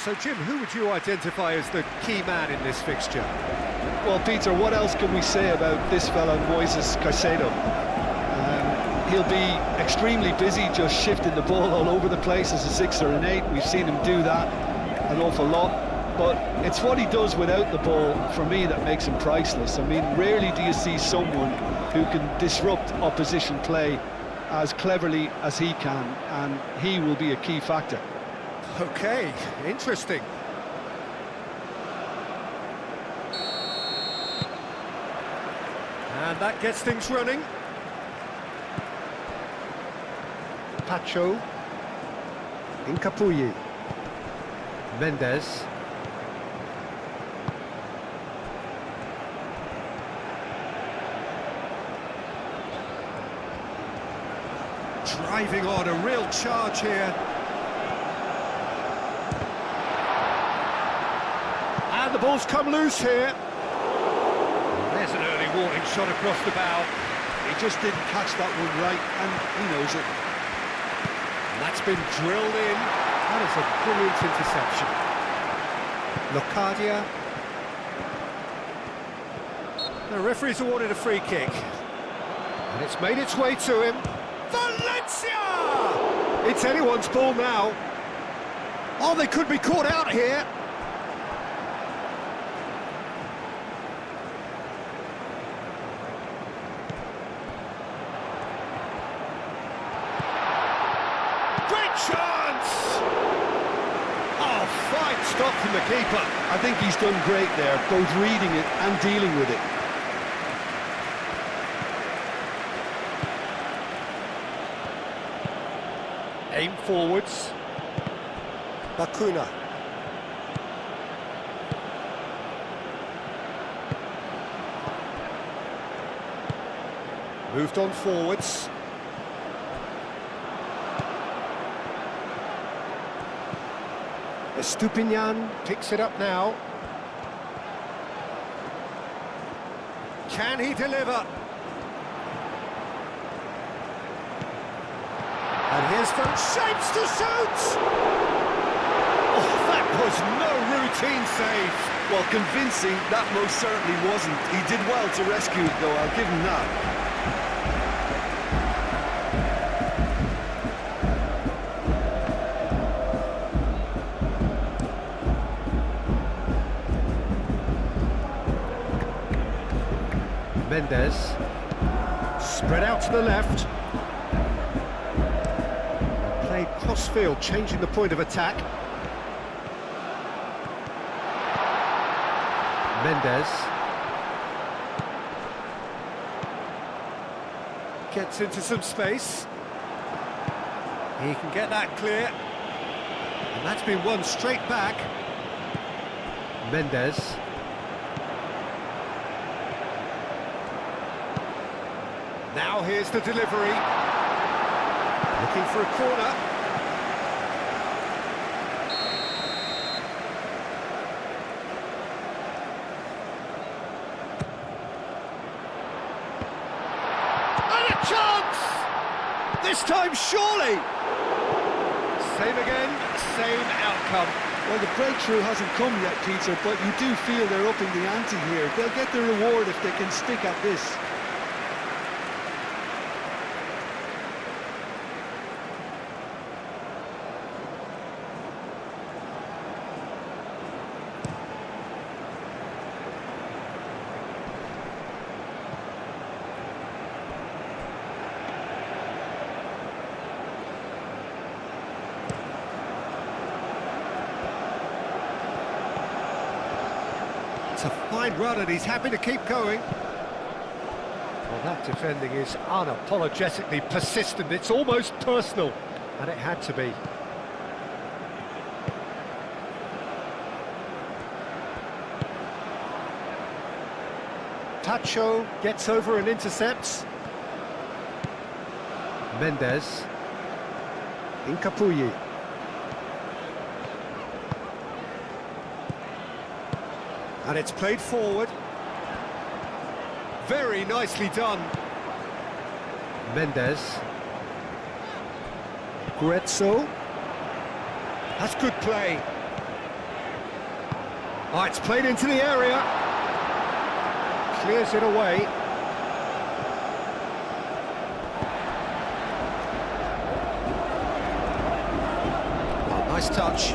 So, Jim, who would you identify as the key man in this fixture? Well, Peter, what else can we say about this fella, Moises Caicedo? He'll be extremely busy just shifting the ball all over the place as a 6 or an 8. We've seen him do that an awful lot. But it's what he does without the ball, for me, that makes him priceless. I mean, rarely do you see someone who can disrupt opposition play as cleverly as he can, and he will be a key factor. Okay, interesting. And that gets things running. Pacho. Incapuyi. Mendes. Driving on, a real charge here. And the ball's come loose here. There's an early warning shot across the bow. He just didn't catch that one right, and he knows it. And that's been drilled in. That is a brilliant interception. Locadia. The referee's awarded a free kick. And it's made its way to him. Valencia! It's anyone's ball now. Oh, they could be caught out here. Great chance! Oh, fine stop from the keeper. I think he's done great there, both reading it and dealing with it. Aim forwards. Bakuna. Moved on forwards. Estupinian picks it up now. Can he deliver? And here's from Shapes to shoot! Oh, that was no routine save. Well, convincing, that most certainly wasn't. He did well to rescue it, though, I'll give him that. Mendes. Spread out to the left. Played cross-field, changing the point of attack. Mendes. Gets into some space. He can get that clear. And that's been won straight back. Mendes. Now here's the delivery. Looking for a corner. And a chance! This time, surely! Same again, same outcome. Well, the breakthrough hasn't come yet, Peter, but you do feel they're upping the ante here. They'll get the reward if they can stick at this. It's a fine run and he's happy to keep going. Well, that defending is unapologetically persistent. It's almost personal, and it had to be. Tacho gets over and intercepts. Mendes. Incapuyi. And it's played forward. Very nicely done. Mendes. Guezzo. That's good play. Oh, it's played into the area. Clears it away. Oh, nice touch.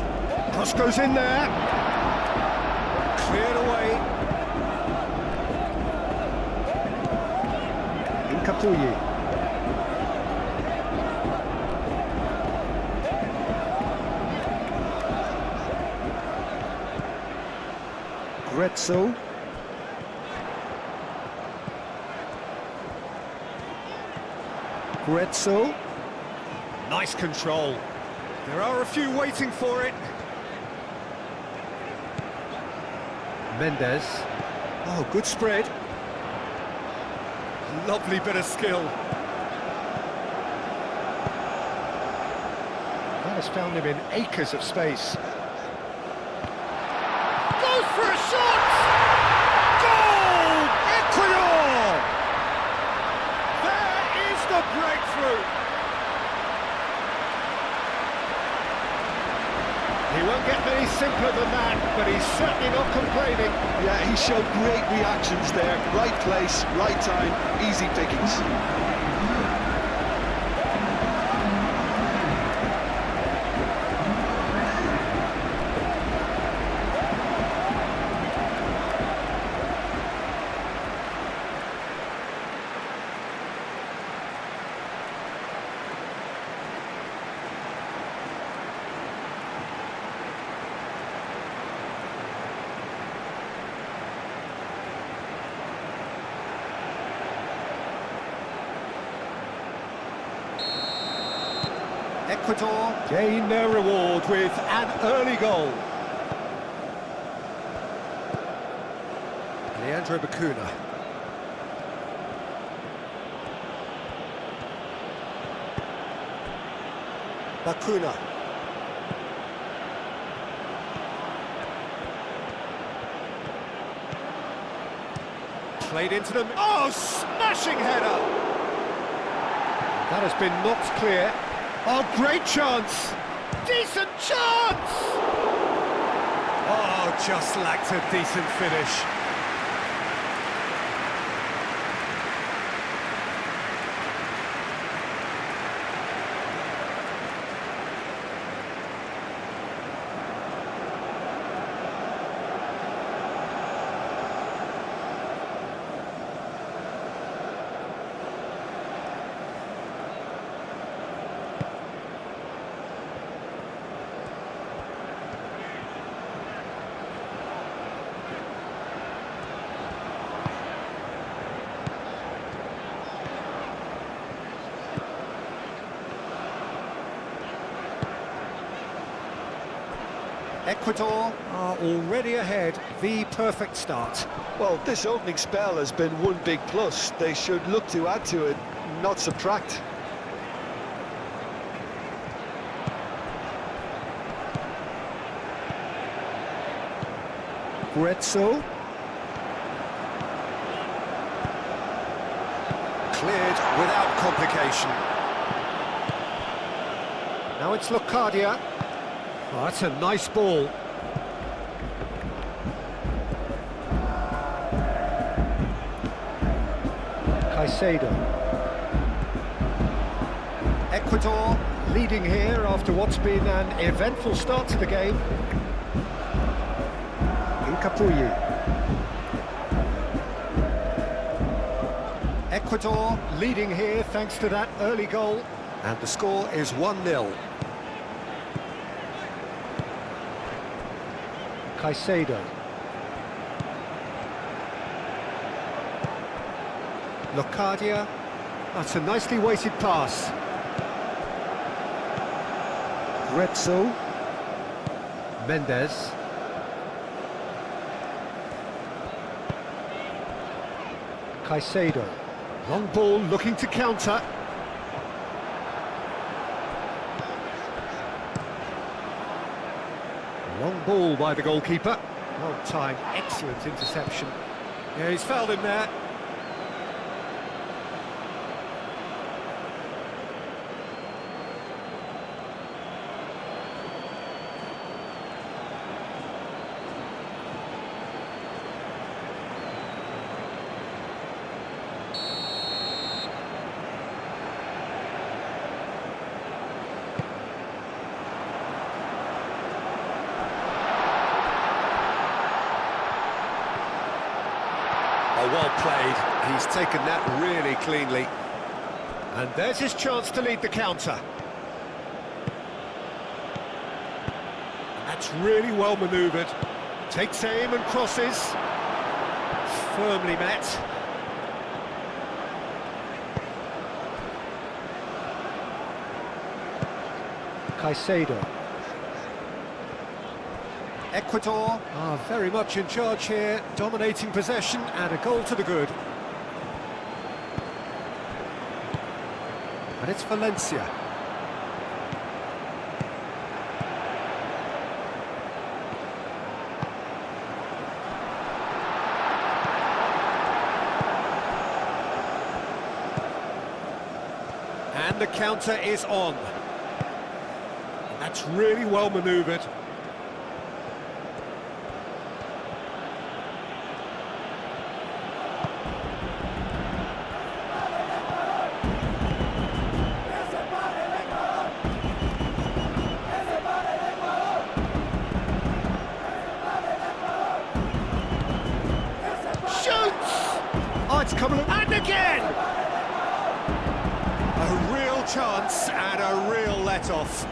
Cross goes in there. Cleared away. Incapuyi. Grezzo. Grezzo. Nice control. There are a few waiting for it. Mendes. Oh, good spread. Lovely bit of skill. That has found him in acres of space. Goes for a shot! Goal! Ecuador! There is the breakthrough. He won't get any simpler than that, but he's certainly not complaining. Yeah, he showed great reactions there. Right place, right time, easy pickings. Ecuador gain their reward with an early goal. Leandro Bacuna. Bacuna. Played into them. Oh, smashing header! That has been knocked clear. Oh, great chance! Decent chance! Oh, just lacked a decent finish. Ecuador are already ahead, the perfect start. Well, this opening spell has been one big plus. They should look to add to it, not subtract. Grezzo. Cleared without complication. Now it's Locadia. Oh, that's a nice ball. Caicedo. Ecuador leading here after what's been an eventful start to the game. Incapuyi. Ecuador leading here thanks to that early goal. And the score is 1-0. Caicedo. Locadia. That's a nicely weighted pass. Grezzo. Mendes. Caicedo. Long ball looking to counter. Long ball by the goalkeeper. Well timed, excellent interception. Yeah, he's fouled him there. Oh, well played. He's taken that really cleanly. And there's his chance to lead the counter. And that's really well manoeuvred. Takes aim and crosses. Firmly met. Caicedo. Ecuador are very much in charge here, dominating possession and a goal to the good. And it's Valencia. And the counter is on. And that's really well manoeuvred. Oh, it's coming, and again! A real chance and a real let-off.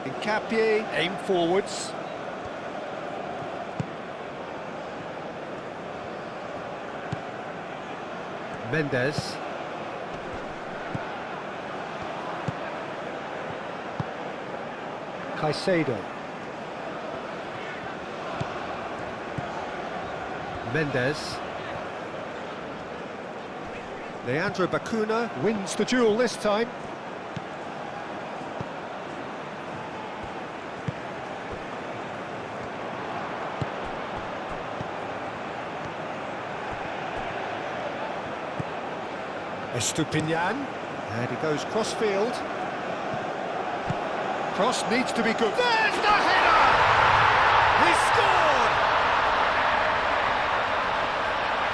Hincapié, aim forwards. Mendes. Caicedo. Mendes. Leandro Bacuna wins the duel this time. Estupinian, and he goes cross-field. Cross needs to be good. There's the header! He scored!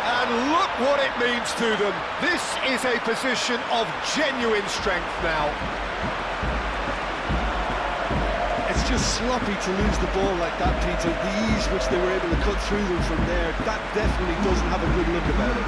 And look what it means to them. This is a position of genuine strength now. It's just sloppy to lose the ball like that, Peter. The ease which they were able to cut through them from there, that definitely doesn't have a good look about it.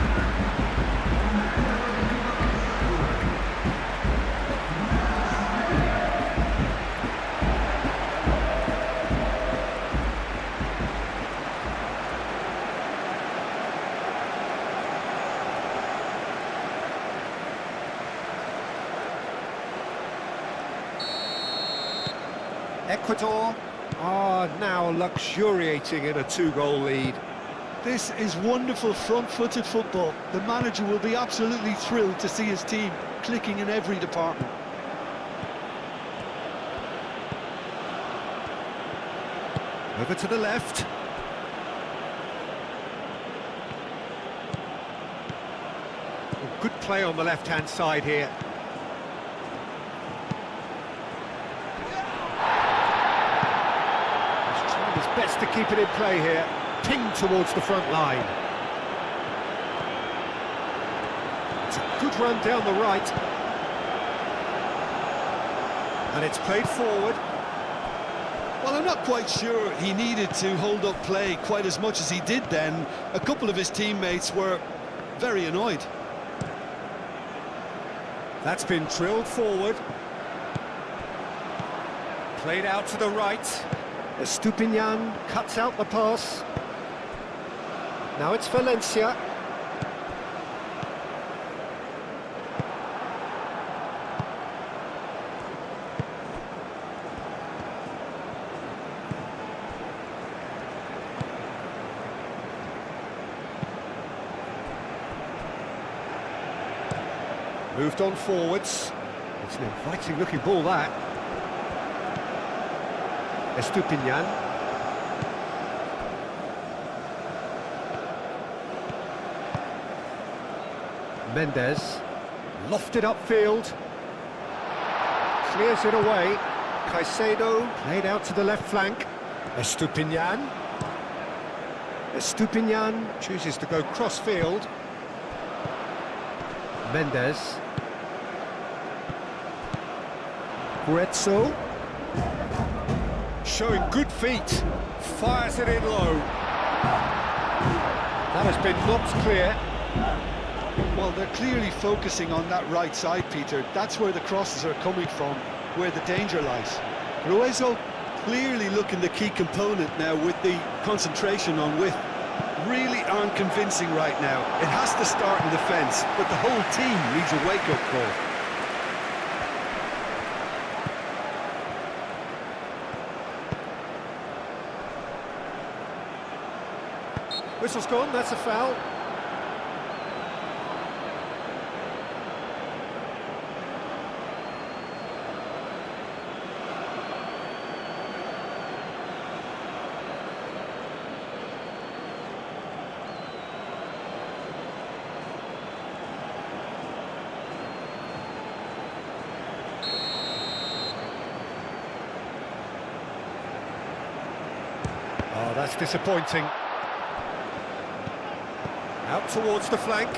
Ecuador are now luxuriating in a two-goal lead. This is wonderful front-footed football. The manager will be absolutely thrilled to see his team clicking in every department. Over to the left. Oh, good play on the left-hand side here. Best to keep it in play here, pinged towards the front line. It's a good run down the right. And it's played forward. Well, I'm not quite sure he needed to hold up play quite as much as he did then. A couple of his teammates were very annoyed. That's been drilled forward. Played out to the right. Estupinian cuts out the pass. Now it's Valencia. Moved on forwards. It's an inviting looking ball, that. Estupinian. Mendes. Lofted upfield. Clears it away. Caicedo played out to the left flank. Estupinian. Estupinian chooses to go cross-field. Mendes. Guezzo. Showing good feet. Fires it in low. That has been knocked clear. Well, they're clearly focusing on that right side, Peter. That's where the crosses are coming from, where the danger lies. Gruezo clearly looking the key component now with the concentration on width. Really aren't convincing right now. It has to start in defence, but the whole team needs a wake-up call. Whistle's gone, that's a foul. Oh, that's disappointing. Out towards the flank.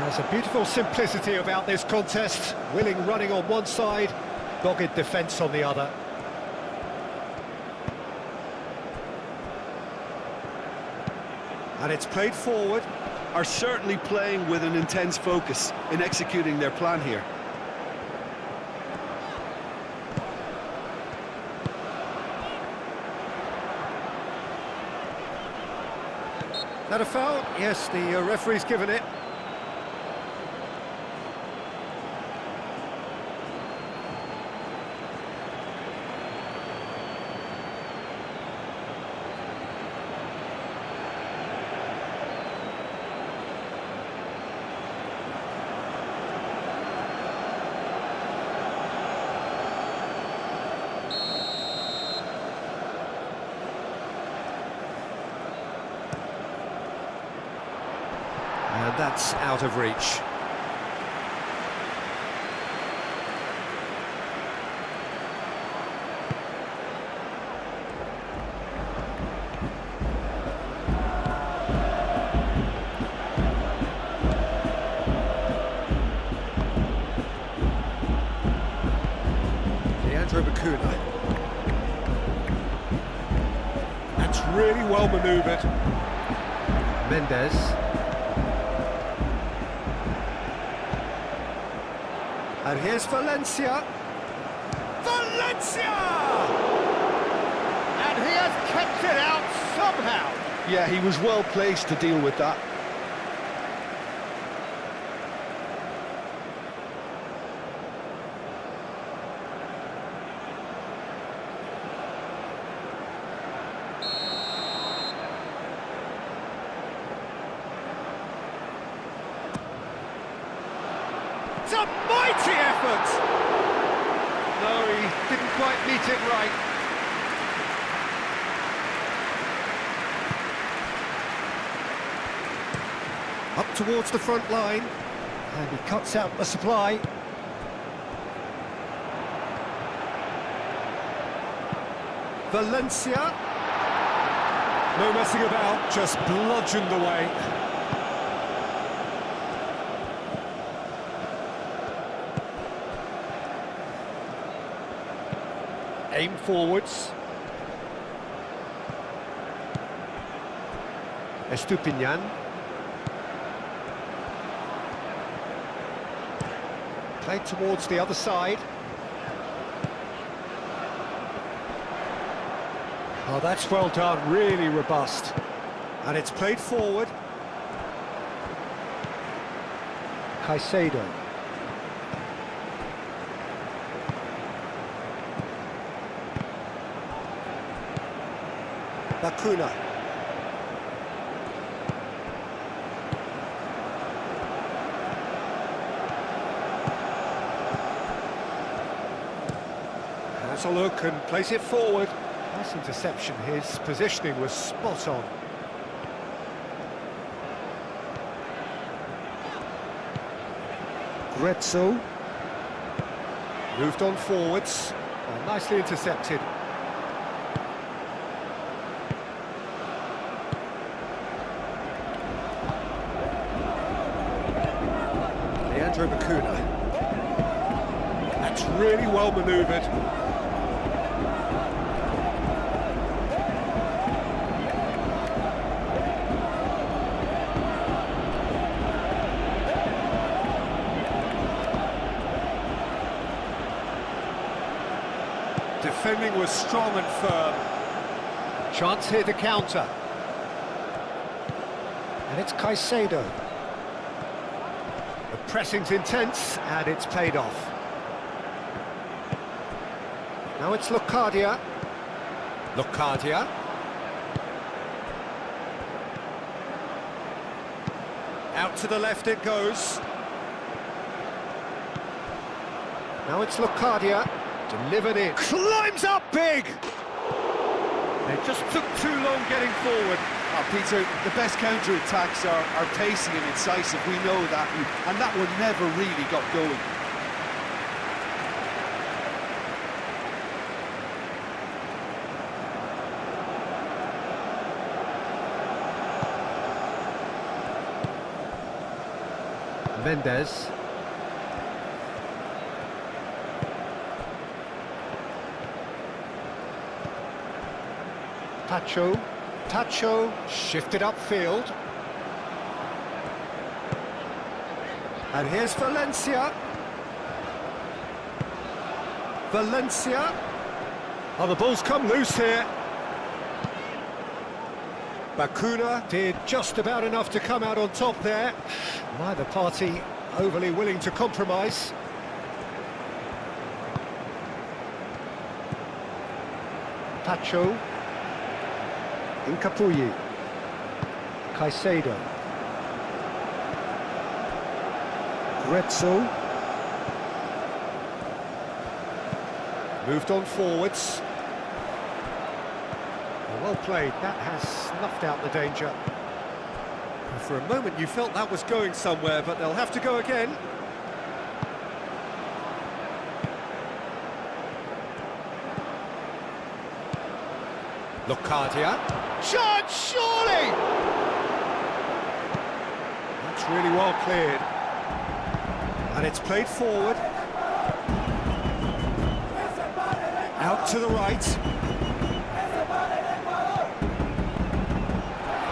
There's a beautiful simplicity about this contest. Willing running on one side, dogged defence on the other. And it's played forward. Are certainly playing with an intense focus in executing their plan here. That a foul? Yes, the referee's given it. And that's out of reach. That's really well manoeuvred. Mendes. And here's Valencia. Valencia! And he has kept it out somehow. Yeah, he was well placed to deal with that. It's a mighty effort! No, he didn't quite meet it right. Up towards the front line, and he cuts out the supply. Valencia. No messing about, just bludgeoned away. Aim forwards. Estupinian. Played towards the other side. Oh, that's well done, really robust. And it's played forward. Caicedo. Lacuna. Has a look and plays it forward. Nice interception, his positioning was spot on. Guezzo. Moved on forwards. Oh, nicely intercepted. Leandro Bacuna. That's really well manoeuvred. Defending was strong and firm. Chance here to counter. And it's Caicedo. The pressing's intense, and it's paid off. Now it's Locadia. Locadia. Out to the left it goes. Now it's Locadia. Delivered in. Climbs up big! It just took too long getting forward. Oh, Peter, the best counter-attacks are pacey and incisive, we know that, and that one never really got going. Mendes. Tacho, shifted upfield. And here's Valencia. Oh, the ball's come loose here. Bacuna did just about enough to come out on top there. Neither party overly willing to compromise. Tacho. Incapuyi. Caicedo. Grezzo. Moved on forwards. Well played, that has snuffed out the danger. For a moment you felt that was going somewhere, but they'll have to go again. Locadia. Chance, surely! That's really well cleared. And it's played forward. Out to the right.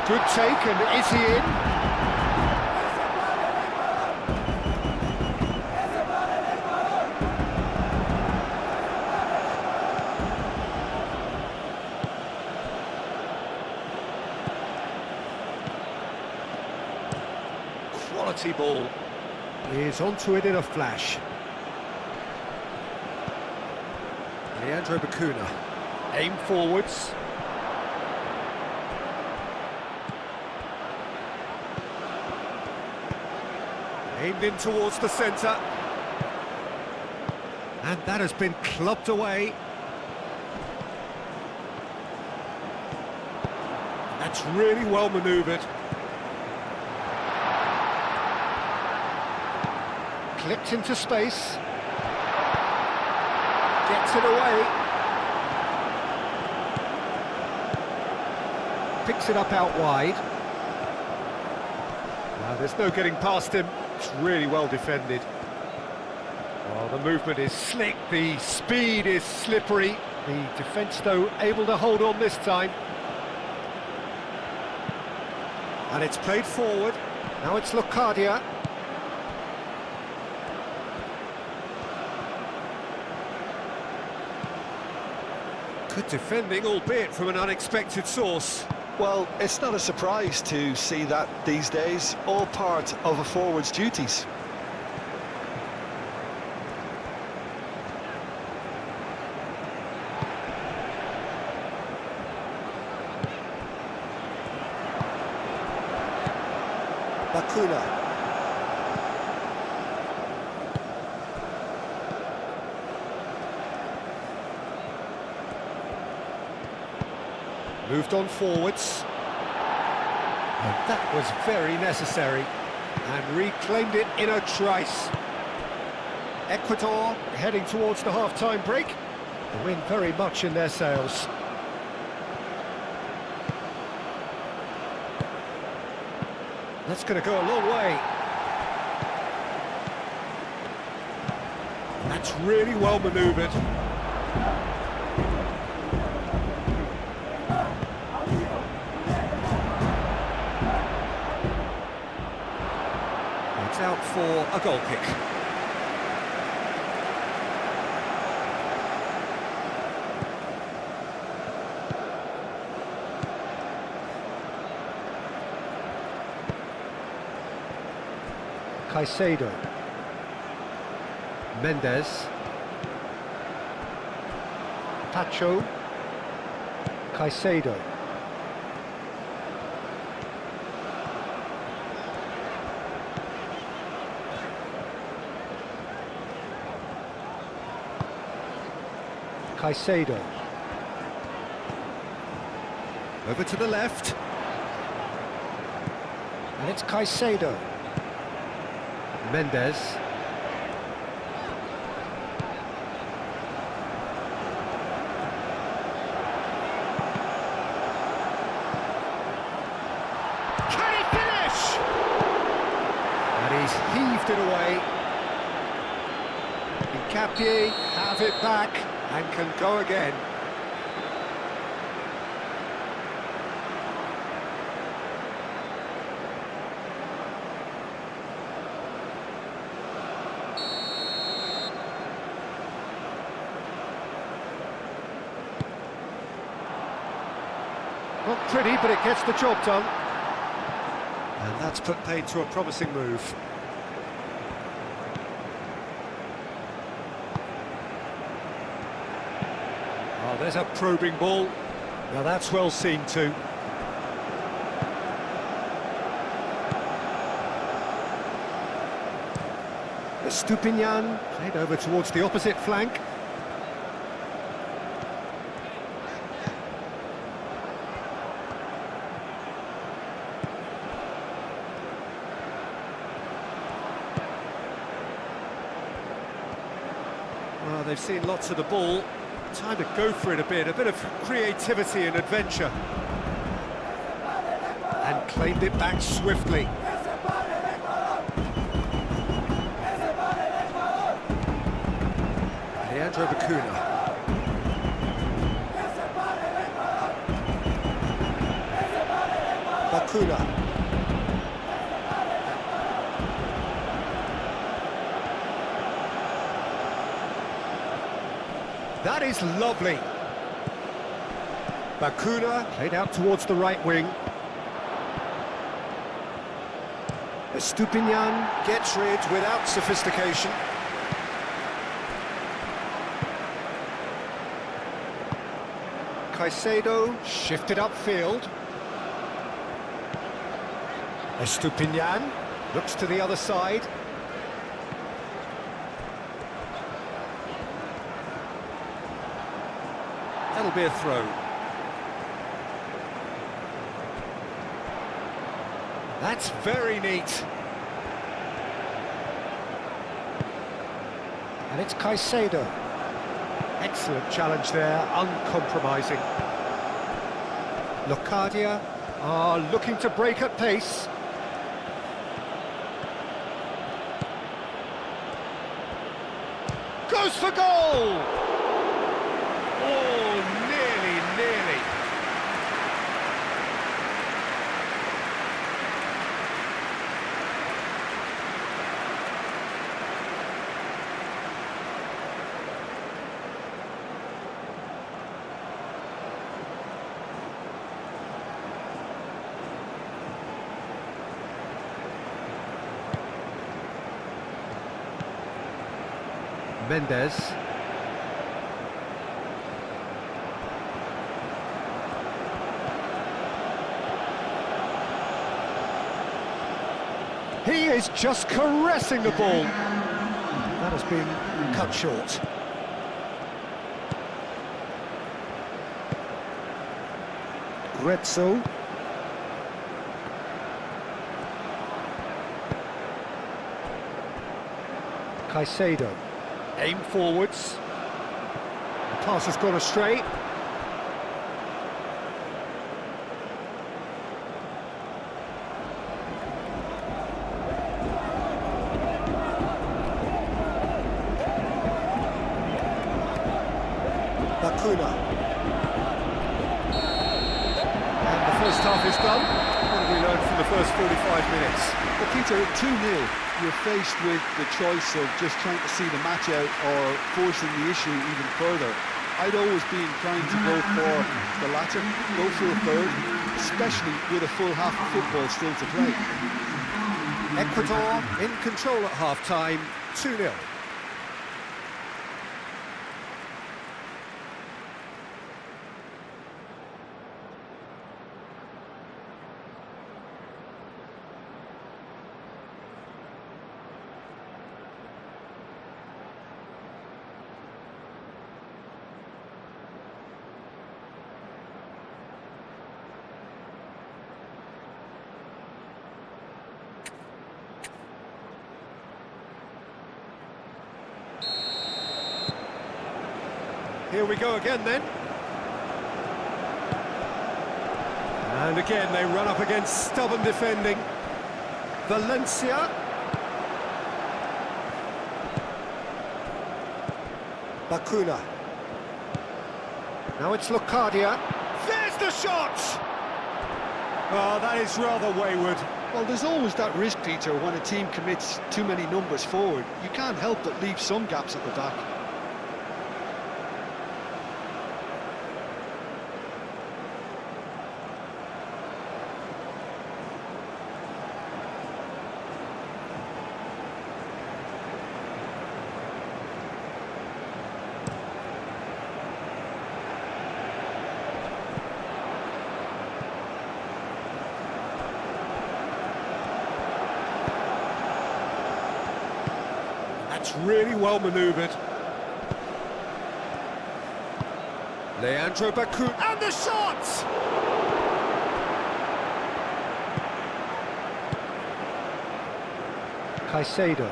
Good take, and is he in? Quality ball. He's onto it in a flash. Leandro Bacuna. Aim forwards. Aimed in towards the centre. And that has been clubbed away. That's really well manoeuvred. Clipped into space. Gets it away. Picks it up out wide. Now, there's no getting past him. It's really well defended. Well, the movement is slick, the speed is slippery. The defence, though, able to hold on this time. And it's played forward. Now it's Locadia. Good defending, albeit from an unexpected source. Well, it's not a surprise to see that these days, all part of a forward's duties. Bacuna. Moved on forwards. And that was very necessary. And reclaimed it in a trice. Ecuador heading towards the half-time break. The wind very much in their sails. That's going to go a long way. That's really well manoeuvred. It's out for a goal kick. Caicedo. Mendes. Pacho. Caicedo. Caicedo. Over to the left. And it's Caicedo. Mendes. Can he finish? And he's heaved it away. Hincapié have it back and can go again. Not pretty, but it gets the job done. And that's put paid to a promising move. Oh, there's a probing ball. Now that's well seen too. Estupinian played over towards the opposite flank. Well, they've seen lots of the ball. Time to go for it a bit of creativity and adventure. And claimed it back swiftly. Leandro Bacuna. Bacuna. That is lovely. Bacuna played out towards the right wing. Estupinian gets rid without sophistication. Caicedo shifted upfield. Estupinian looks to the other side. That'll be a throw. That's very neat. And it's Caicedo. Excellent challenge there, uncompromising. Locadia are looking to break at pace. Goes for goal! Oh, nearly. Mendes. He is just caressing the ball. That has been cut short. Grezzo. Caicedo. Aim forwards. The pass has gone astray. Bacuna. And the first half is done. What have we learned from the first 45 minutes? Well, Peter, at 2-0, you're faced with the choice of just trying to see the match out or forcing the issue even further. I'd always be inclined to go for the latter, go for a third, especially with a full half of football still to play. Ecuador in control at half-time, 2-0. Here we go again then. And again they run up against stubborn defending. Valencia. Bacuna. Now it's Locadia. There's the shot! Oh, that is rather wayward. Well, there's always that risk, Peter, when a team commits too many numbers forward. You can't help but leave some gaps at the back. That's really well manoeuvred. Leandro Bacuna, and the shot! Caicedo.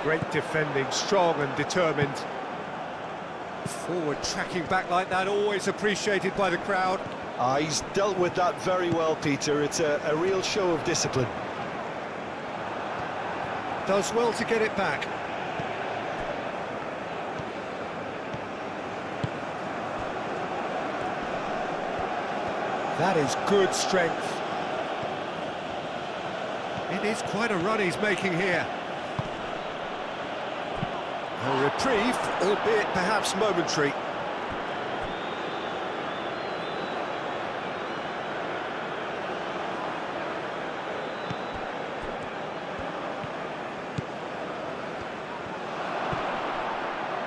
Great defending, strong and determined. Forward tracking back like that, always appreciated by the crowd. He's dealt with that very well, Peter. It's a real show of discipline. Does well to get it back. That is good strength. It is quite a run he's making here. A reprieve, albeit perhaps momentary.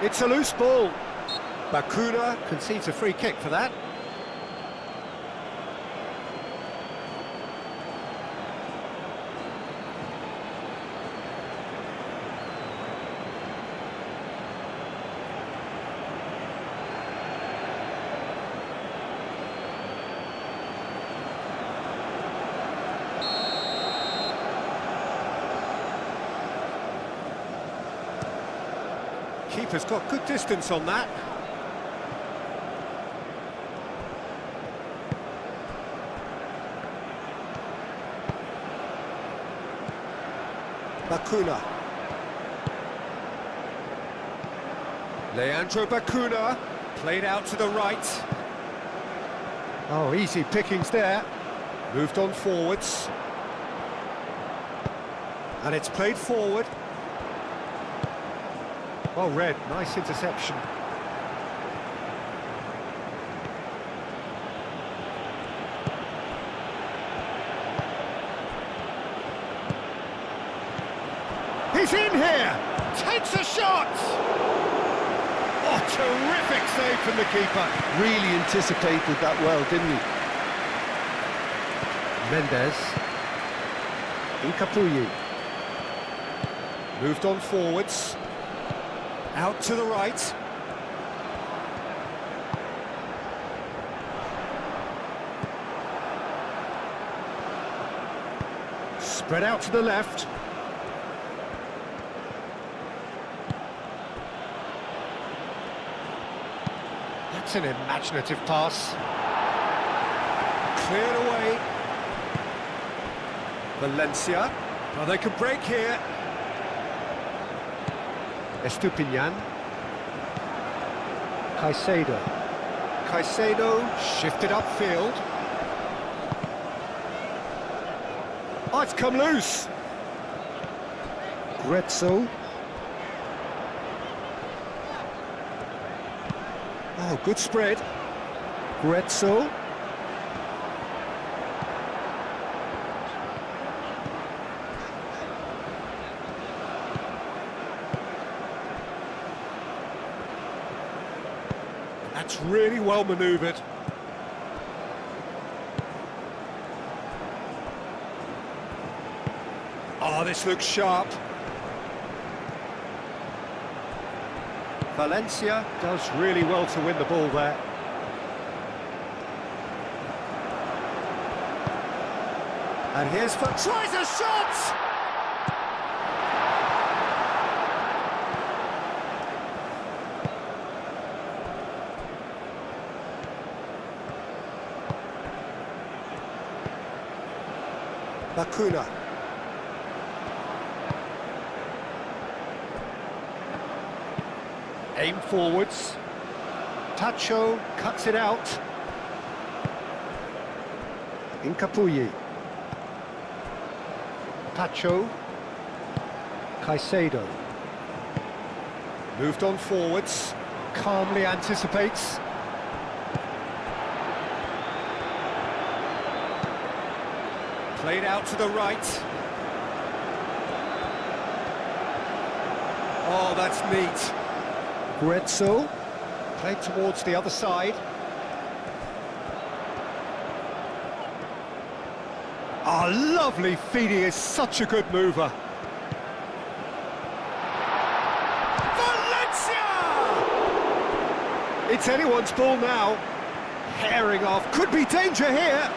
It's a loose ball. Bacuna concedes a free kick for that. Keeper's got good distance on that. Bacuna. Leandro Bacuna, played out to the right. Oh, easy pickings there. Moved on forwards. And it's played forward. Well read, nice interception. He's in here! Takes a shot! Oh, terrific save from the keeper. Really anticipated that well, didn't he? Mendes. Incapuyi. Moved on forwards. Out to the right. Spread out to the left. That's an imaginative pass. Cleared away. Valencia. Oh, they can break here. Estupinian. Caicedo. Caicedo shifted upfield. Oh, it's come loose. Grezzo. Oh, good spread. Grezzo. That's really well manoeuvred. Oh, this looks sharp. Valencia does really well to win the ball there. And here's for tries a shot! Bakuna. Aim forwards. Tacho cuts it out. Incapuyi. Tacho. Caicedo. Moved on forwards. Calmly anticipates. Played out to the right. Oh, that's neat. Grezzo. Played towards the other side. Oh, lovely feed. He is such a good mover. Valencia! It's anyone's ball now. Herring off. Could be danger here.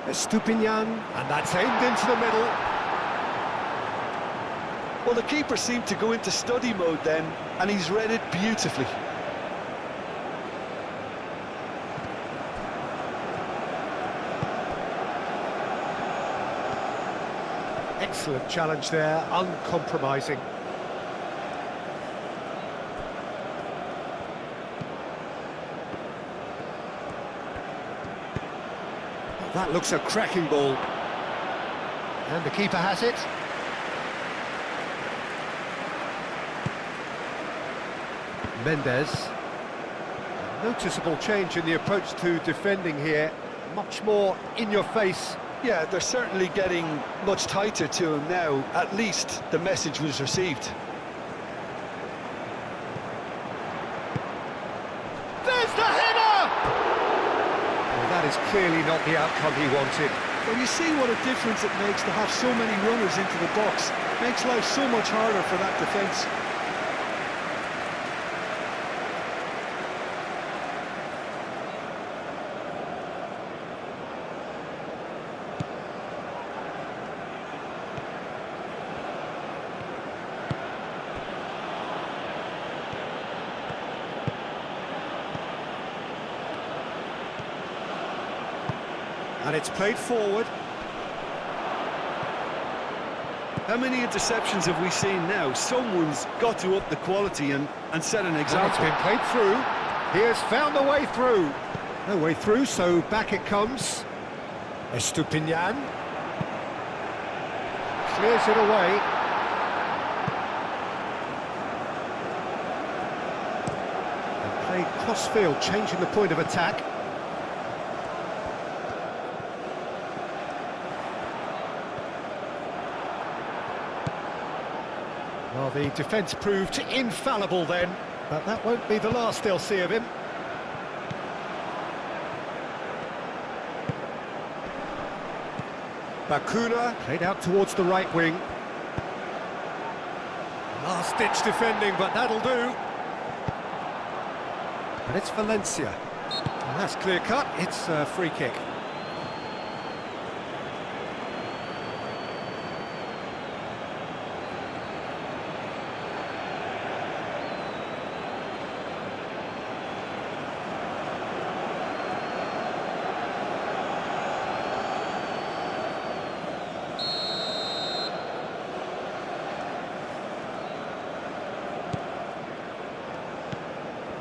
Estupinian, and that's aimed into the middle. Well, the keeper seemed to go into study mode then, and he's read it beautifully. Excellent challenge there, uncompromising. That looks a cracking ball. And the keeper has it. Mendes. A noticeable change in the approach to defending here. Much more in your face. Yeah, they're certainly getting much tighter to him now. At least the message was received. There's the header! Well, that is clearly not the outcome he wanted. Well, you see what a difference it makes to have so many runners into the box. Makes life so much harder for that defence. And it's played forward. How many interceptions have we seen now? Someone's got to up the quality and set an And example. it's been played through. He has found a way through. No way through, so back it comes. Estupinian. Clears it away. And played cross-field, changing the point of attack. Well, the defence proved infallible then, but that won't be the last they'll see of him. Bakuna played out towards the right wing. Last-ditch defending, but that'll do. And it's Valencia. And that's clear-cut, it's a free kick.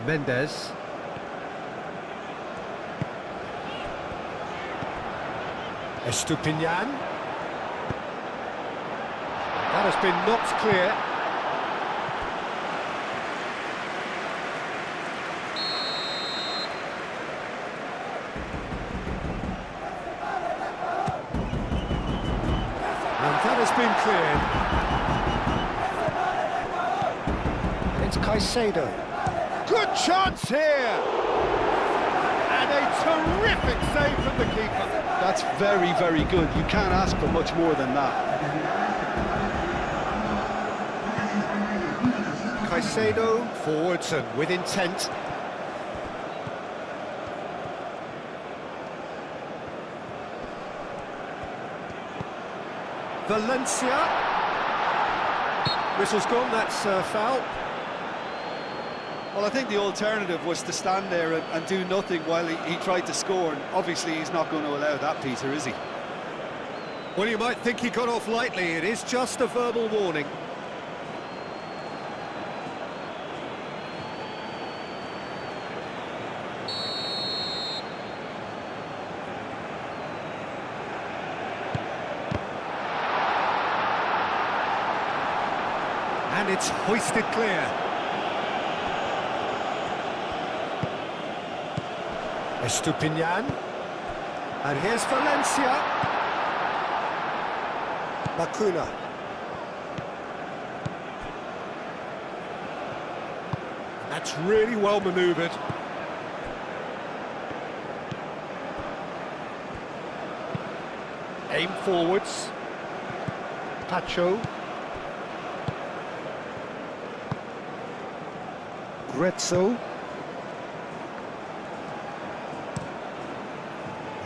Mendes. Estupinian. That has been knocked clear. And that has been cleared. It's Caicedo. Good chance here! And a terrific save from the keeper. That's very, very good. You can't ask for much more than that. Caicedo forwards and with intent. Valencia. Whistle's gone, that's a foul. Well, I think the alternative was to stand there and do nothing while he tried to score, and obviously he's not going to allow that, Peter, is he? Well, you might think he got off lightly. It is just a verbal warning. And it's hoisted clear. Estupinian. And here's Valencia. Bacuna. That's really well manoeuvred. Aim forwards. Pacho. Grezzo.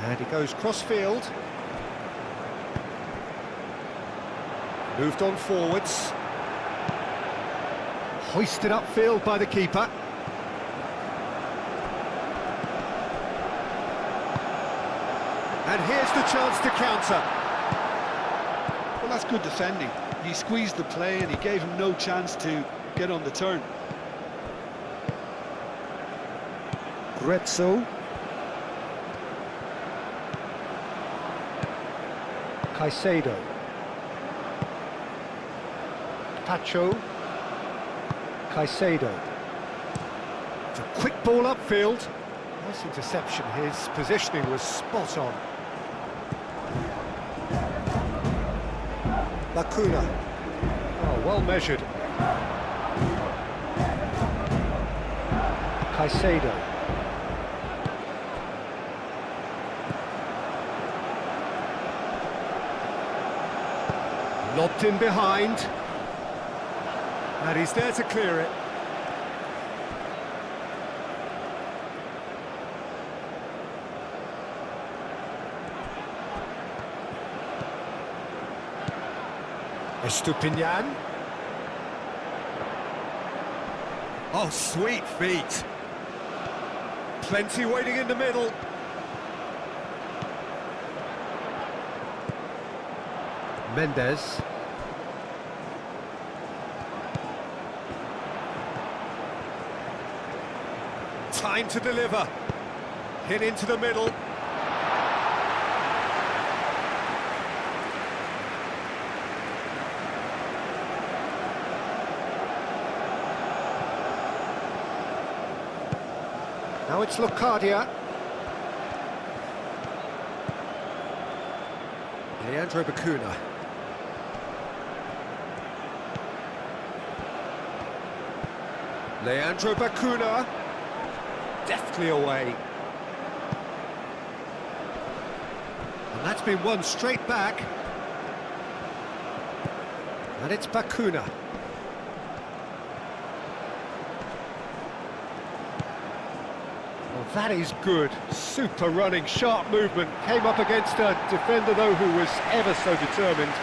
And he goes cross-field. Moved on forwards. Hoisted upfield by the keeper. And here's the chance to counter. Well, that's good defending. He squeezed the play and he gave him no chance to get on the turn. Grezzo. Caicedo. Pacho. Caicedo. It's a quick ball upfield. Nice interception. His positioning was spot on. Bacuna. Oh, well measured. Caicedo. Lobbed in behind. And he's there to clear it. Estupinian. Oh, sweet feet. Plenty waiting in the middle. Mendes. Time to deliver. Hit into the middle. Now it's Locadia. Leandro Bacuna. Leandro Bacuna. Deftly away. And that's been won straight back. And it's Bacuna. Well, that is good. Super running, sharp movement. Came up against a defender, though, who was ever so determined.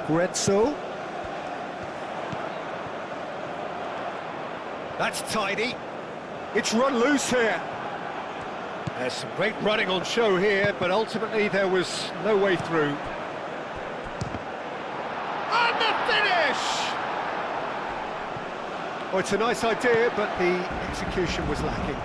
Grezzo. That's tidy. It's run loose here. There's some great running on show here, but ultimately there was no way through. And the finish! Oh, it's a nice idea, but the execution was lacking.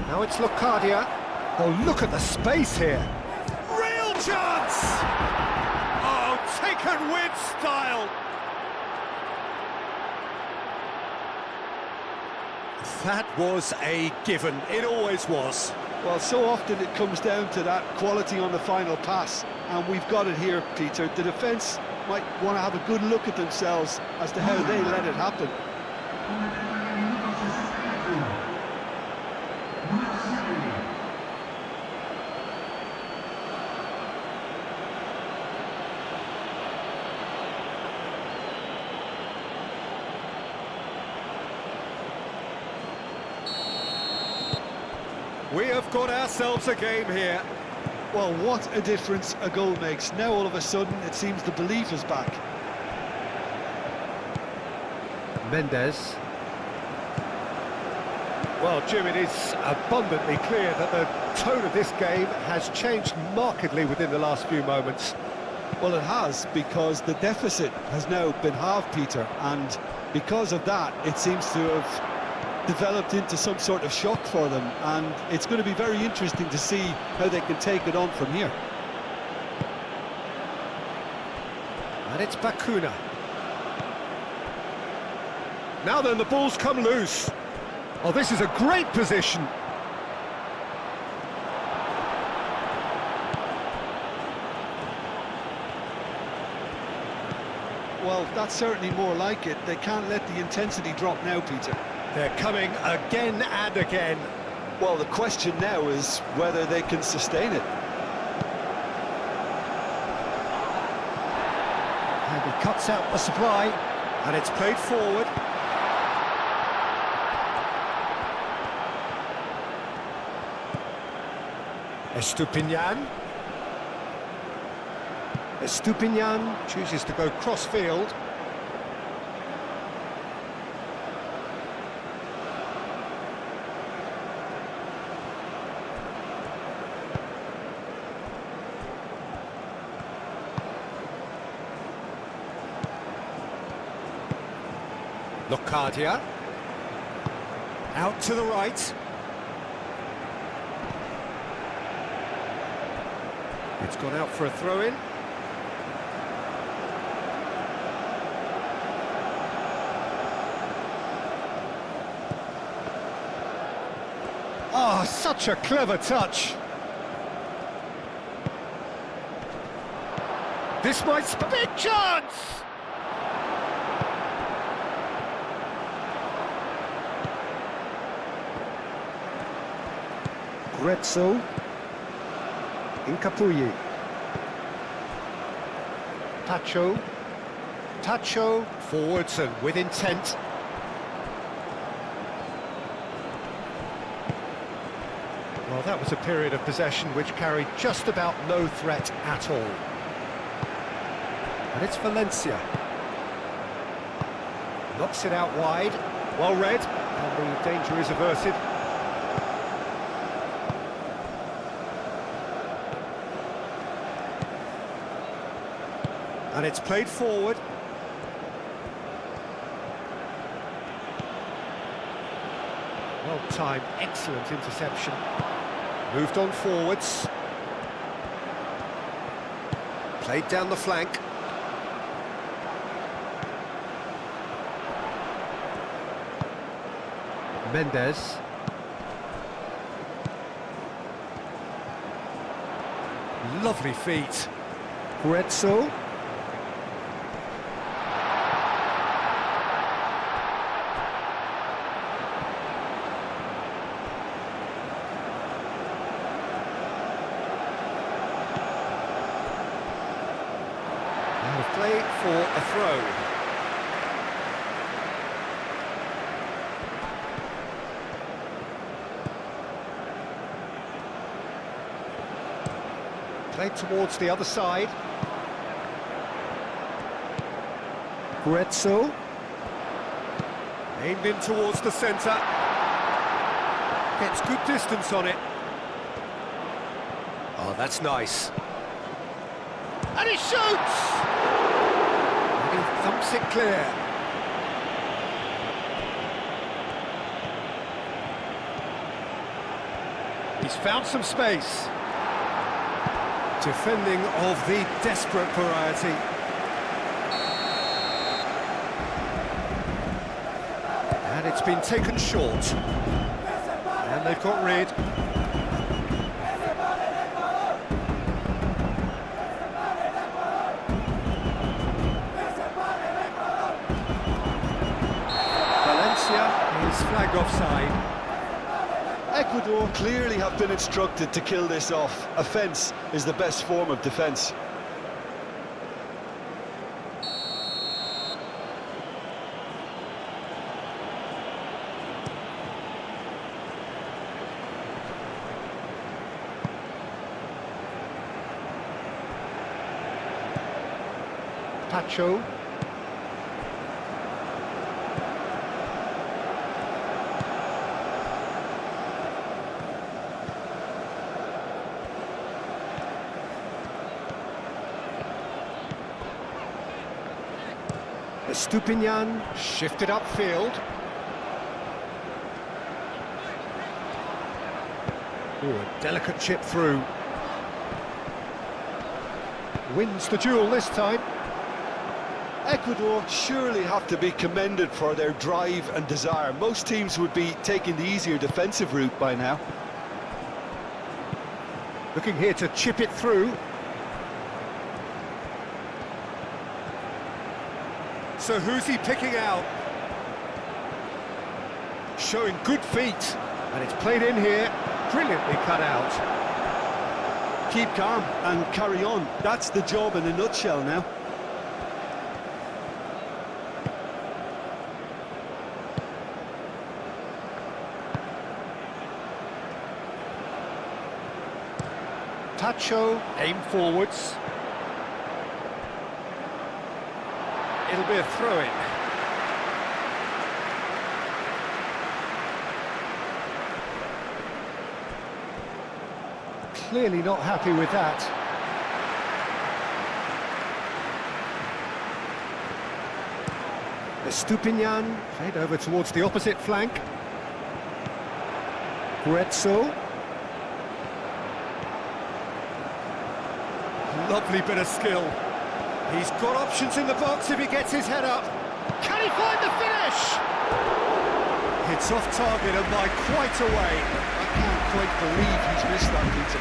Now it's Locadia. Oh, look at the space here. Real chance! Oh, taken with style. That was a given. It always was. Well, so often it comes down to that quality on the final pass, and we've got it here, Peter. The defence might want to have a good look at themselves as to how they let it happen. We have got ourselves a game here. Well, what a difference a goal makes. Now all of a sudden it seems the belief is back. Mendes. Well, Jim, it is abundantly clear that the tone of this game has changed markedly within the last few moments. Well, it has, because the deficit has now been halved, Peter, and because of that, it seems to have developed into some sort of shock for them, and it's going to be very interesting to see how they can take it on from here. And it's Bakuna. Now then, the ball's come loose. Oh, this is a great position. Well, that's certainly more like it. They can't let the intensity drop now, Peter. They're coming again and again. Well, the question now is whether they can sustain it. And he cuts out the supply, and it's played forward. Estupinian. Estupinian chooses to go cross-field. Locadia. Out to the right. It's gone out for a throw-in. Oh, such a clever touch. This might be a big chance! Grezzo. Incapuyi. Tacho. Tacho forwards and with intent. Well, that was a period of possession which carried just about no threat at all. And it's Valencia. Knocks it out wide. Well read, and the danger is averted. And it's played forward. Well timed, excellent interception. Moved on forwards. Played down the flank. Mendes. Lovely feet. Grezzo. Play for a throw. Played towards the other side. Guezzo. Aimed in towards the centre. Gets good distance on it. Oh, that's nice. And he shoots! And he thumps it clear. He's found some space. Defending of the desperate variety. And it's been taken short. And they've got rid. Valencia is flagged offside. Ecuador clearly have been instructed to kill this off. Offence is the best form of defence. Pacho. Estupinian shifted upfield. Ooh, a delicate chip through. Wins the duel this time. Ecuador surely have to be commended for their drive and desire. Most teams would be taking the easier defensive route by now. Looking here to chip it through. So who's he picking out? Showing good feet. And it's played in here. Brilliantly cut out. Keep calm and carry on. That's the job in a nutshell now. Pacho, aim forwards. It'll be a throw-in. Clearly not happy with that. Estupinian, played over towards the opposite flank. Guezzo. Lovely bit of skill. He's got options in the box if he gets his head up. Can he find the finish? It's off target and by quite a way. I can't quite believe he's missed that, Peter.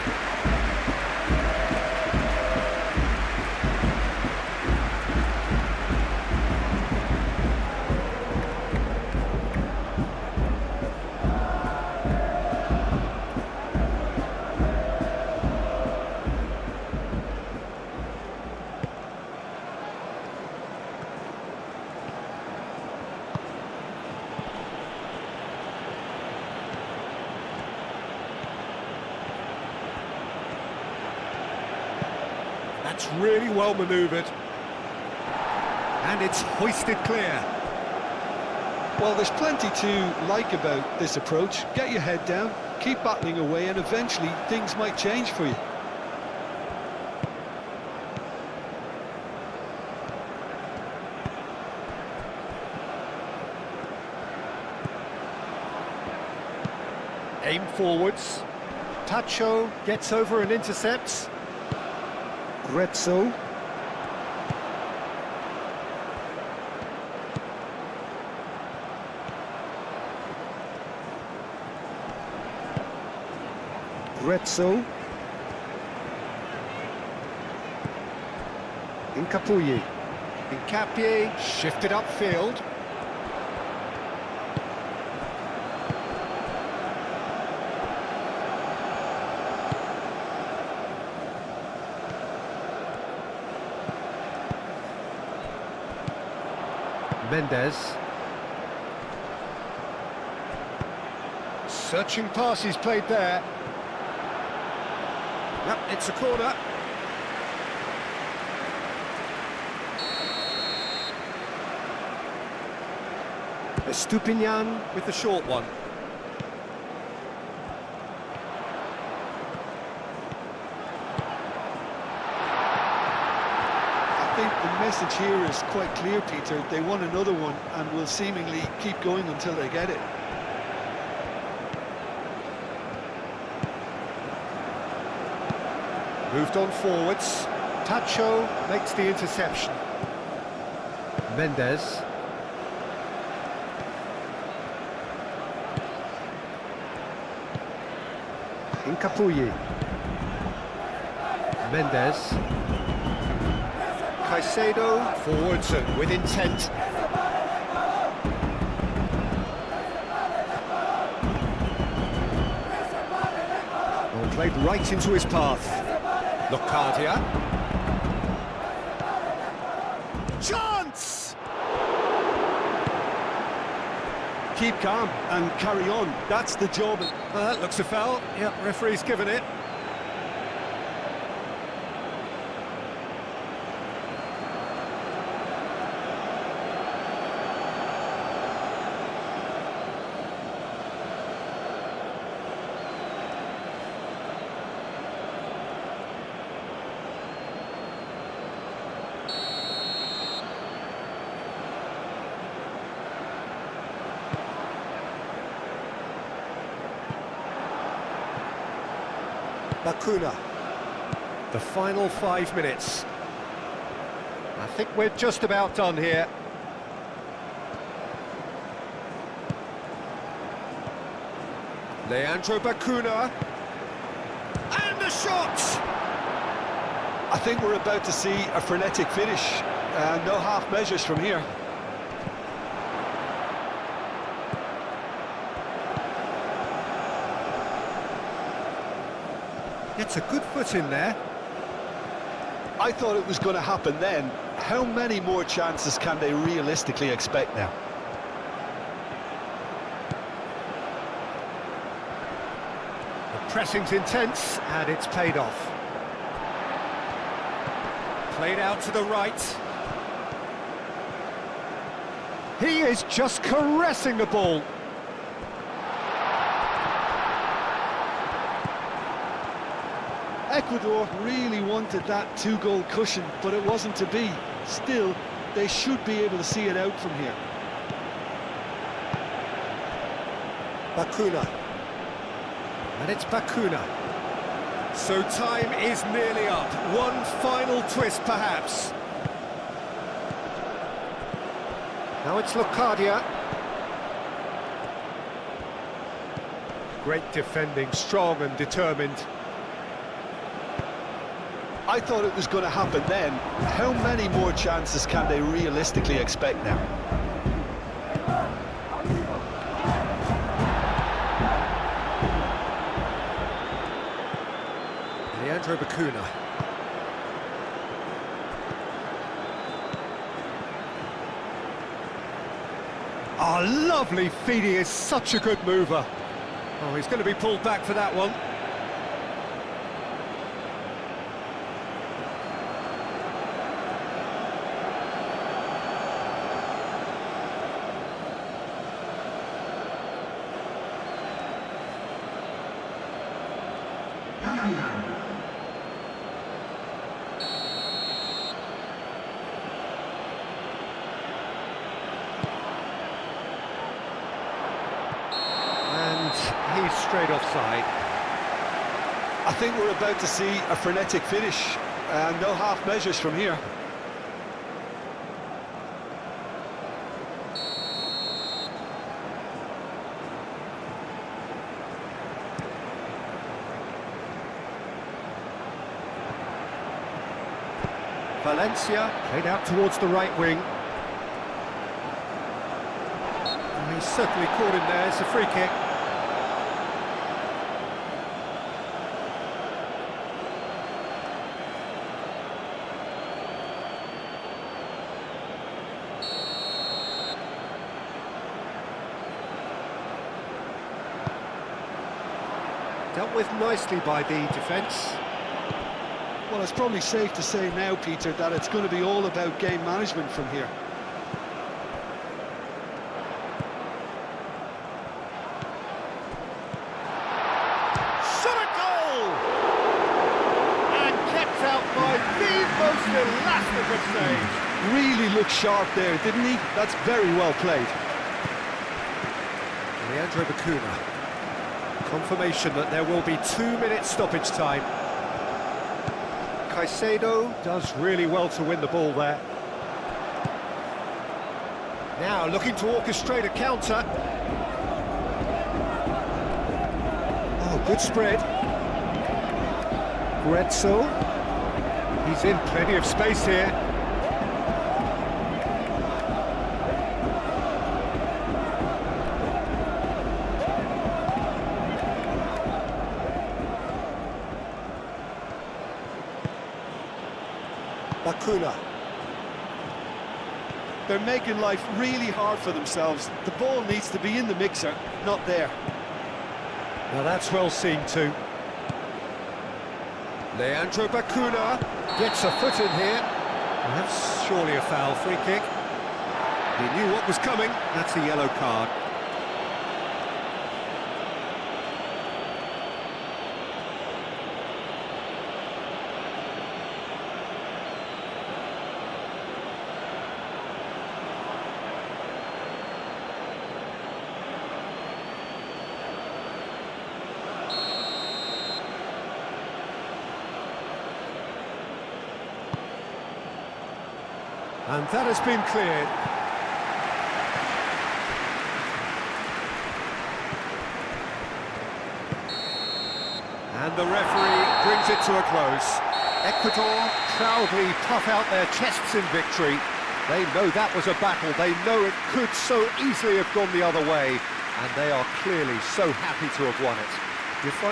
That's really well manoeuvred. And it's hoisted clear. Well, there's plenty to like about this approach. Get your head down, keep battling away, and eventually things might change for you. Aim forwards. Pacho gets over and intercepts. Guezzo. Guezzo. Incapulli. Incapie shifted upfield. Mendes. Searching pass he's played there. Yep, it's a corner. Estupinian with the short one. I think the message here is quite clear, Peter. They want another one and will seemingly keep going until they get it. Moved on forwards. Tacho makes the interception. Mendes. Incapuyi. Mendes. Caicedo forwards and with intent. Ball played right into his path. Locadia. Chance! Keep calm and carry on. That's the job. That looks a foul. Yep, referee's given it. Bacuna. The final 5 minutes. I think we're just about done here. Leandro Bacuna. And the shot! I think we're about to see a frenetic finish. No half measures from here. Gets a good foot in there. I thought it was going to happen then. How many more chances can they realistically expect now? The pressing's intense, and it's paid off. Played out to the right. He is just caressing the ball. Ecuador really wanted that two-goal cushion, but it wasn't to be. Still, they should be able to see it out from here. Bacuna. And it's Bacuna. So time is nearly up. One final twist, perhaps. Now it's Locadia. Great defending, strong and determined. I thought it was going to happen then. How many more chances can they realistically expect now? Leandro Bacuna. Oh, lovely feed. He is such a good mover. Oh, he's going to be pulled back for that one. He's straight offside. I think we're about to see a frenetic finish. No half measures from here. Valencia played out towards the right wing. And he's certainly caught him there. It's a free kick. Dealt with nicely by the defence. Well, it's probably safe to say now, Peter, that it's going to be all about game management from here. Still last a good save. Really looked sharp there, didn't he? That's very well played. Leandro Bacuna. Confirmation that there will be 2 minutes stoppage time. Caicedo does really well to win the ball there. Now looking to orchestrate a counter. Oh, good spread. Guetzel. He's in plenty of space here. Bacuna. They're making life really hard for themselves. The ball needs to be in the mixer, not there. Now that's well seen too. Leandro Bacuna gets a foot in here. And that's surely a foul, free kick. He knew what was coming. That's a yellow card. And that has been cleared. And the referee brings it to a close. Ecuador proudly puff out their chests in victory. They know that was a battle. They know it could so easily have gone the other way. And they are clearly so happy to have won it. Your final